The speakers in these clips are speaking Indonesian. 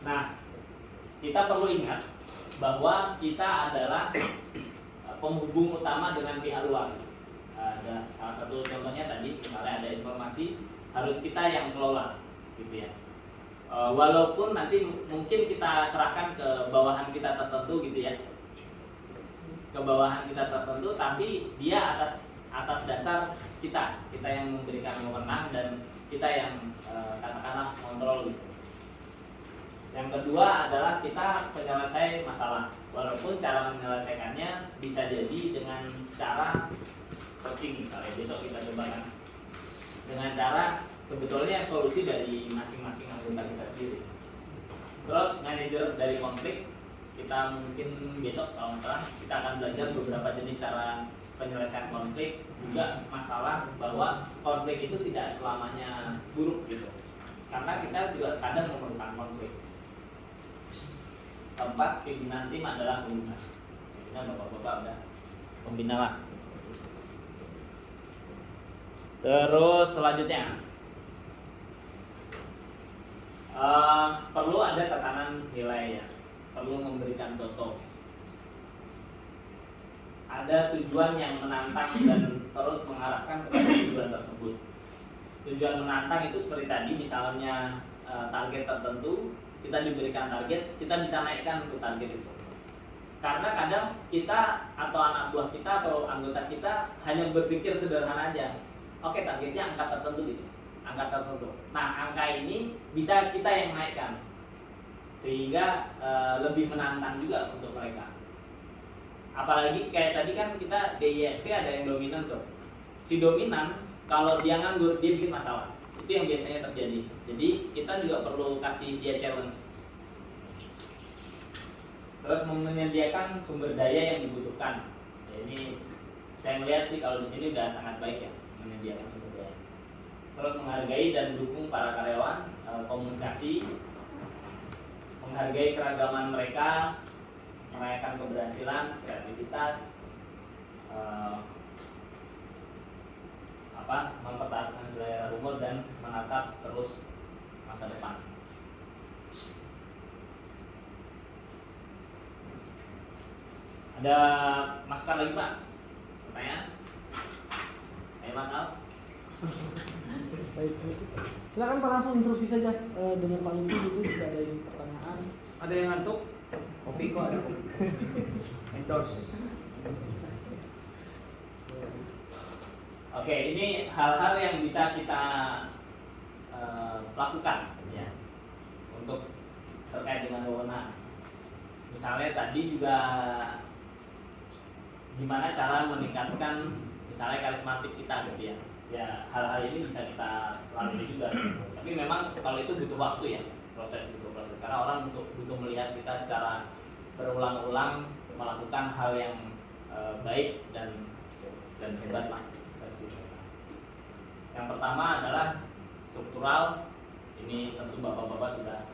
Nah, kita perlu ingat bahwa kita adalah penghubung utama dengan pihak luar. Ada salah satu contohnya tadi, misalnya ada informasi harus kita yang kelola, gitu ya. Walaupun nanti mungkin kita serahkan ke bawahan kita tertentu, gitu ya, ke bawahan kita tertentu, tapi dia atas dasar kita yang memberikan wewenang dan kita yang katakanlah kontrol, gitu. Yang kedua adalah kita penyelesai masalah, walaupun cara menyelesaikannya bisa jadi dengan cara coaching, misalnya besok kita coba kan, dengan cara sebetulnya solusi dari masing-masing anggota kita sendiri. Terus manajer dari konflik, kita mungkin besok kalau nggak salah kita akan belajar beberapa jenis cara penyelesaian konflik, juga masalah bahwa konflik itu tidak selamanya buruk, gitu, karena kita juga kadang memerlukan konflik. Keempat, pimpinan tim adalah pembina. Pimpinan bapak-bapak udah pembina lah. Terus selanjutnya perlu ada tekanan nilai, ya, perlu memberikan contoh. Ada tujuan yang menantang dan terus mengarahkan kepada tujuan tersebut. Tujuan menantang itu seperti tadi, misalnya target tertentu, kita diberikan target, kita bisa naikkan untuk target itu. Karena kadang kita atau anak buah kita atau anggota kita hanya berpikir sederhana aja. Oke, targetnya angka tertentu, gitu, angka tertentu. Nah, angka ini bisa kita yang naikkan, sehingga lebih menantang juga untuk mereka. Apalagi kayak tadi kan kita DISC ada yang dominan tuh. Si dominan kalau dia nganggur, dia bikin masalah. Itu yang biasanya terjadi. Jadi kita juga perlu kasih dia challenge. Terus menyediakan sumber daya yang dibutuhkan. Ya, ini saya melihat sih kalau di sini udah sangat baik, ya, menyediakan sumber daya. Terus menghargai dan mendukung para karyawan, komunikasi, menghargai keragaman mereka, merayakan keberhasilan, kreativitas, mempertahankan selera umur dan menatap terus masa depan. Ada masukan lagi, Pak? Pertanyaan? Ayo, Mas Al. Baik. Silakan Pak, langsung instruksi saja dengan Pak Luki itu jika ada pertanyaan. Ada yang ngantuk? Kopi kok ada kopi. Endorse. Oke, ini hal-hal yang bisa kita lakukan, ya, untuk terkait dengan wewenang. Misalnya tadi juga gimana cara meningkatkan misalnya karismatik kita, gitu ya. Ya, hal-hal ini bisa kita lalui juga. Tapi memang kalau itu butuh waktu, ya, butuh proses. Karena orang butuh melihat kita secara berulang-ulang melakukan hal yang baik dan hebat lah. Yang pertama adalah struktural. Ini tentu bapak-bapak sudah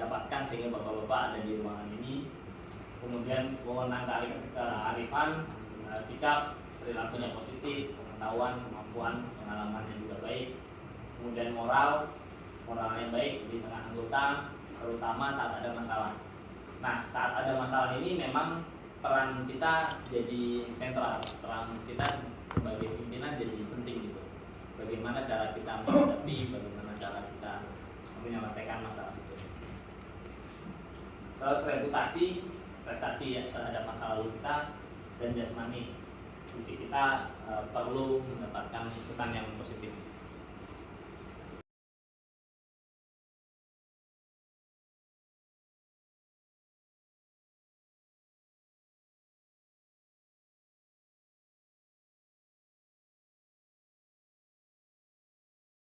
dapatkan sehingga bapak-bapak ada di ruangan ini. Kemudian wewenang kearifan, sikap, perilakunya positif, pengetahuan, kemampuan, pengalamannya juga baik. Kemudian moralnya baik di tengah anggota, terutama saat ada masalah. Nah, saat ada masalah ini memang peran kita jadi sentral, peran kita sebagai pimpinan jadi penting, gitu. Bagaimana cara kita menghadapi, bagaimana cara kita menyelesaikan masalah itu. Terus reputasi, prestasi ya, terhadap masa lalu kita, dan jasmani, fisik kita perlu mendapatkan kesan yang positif.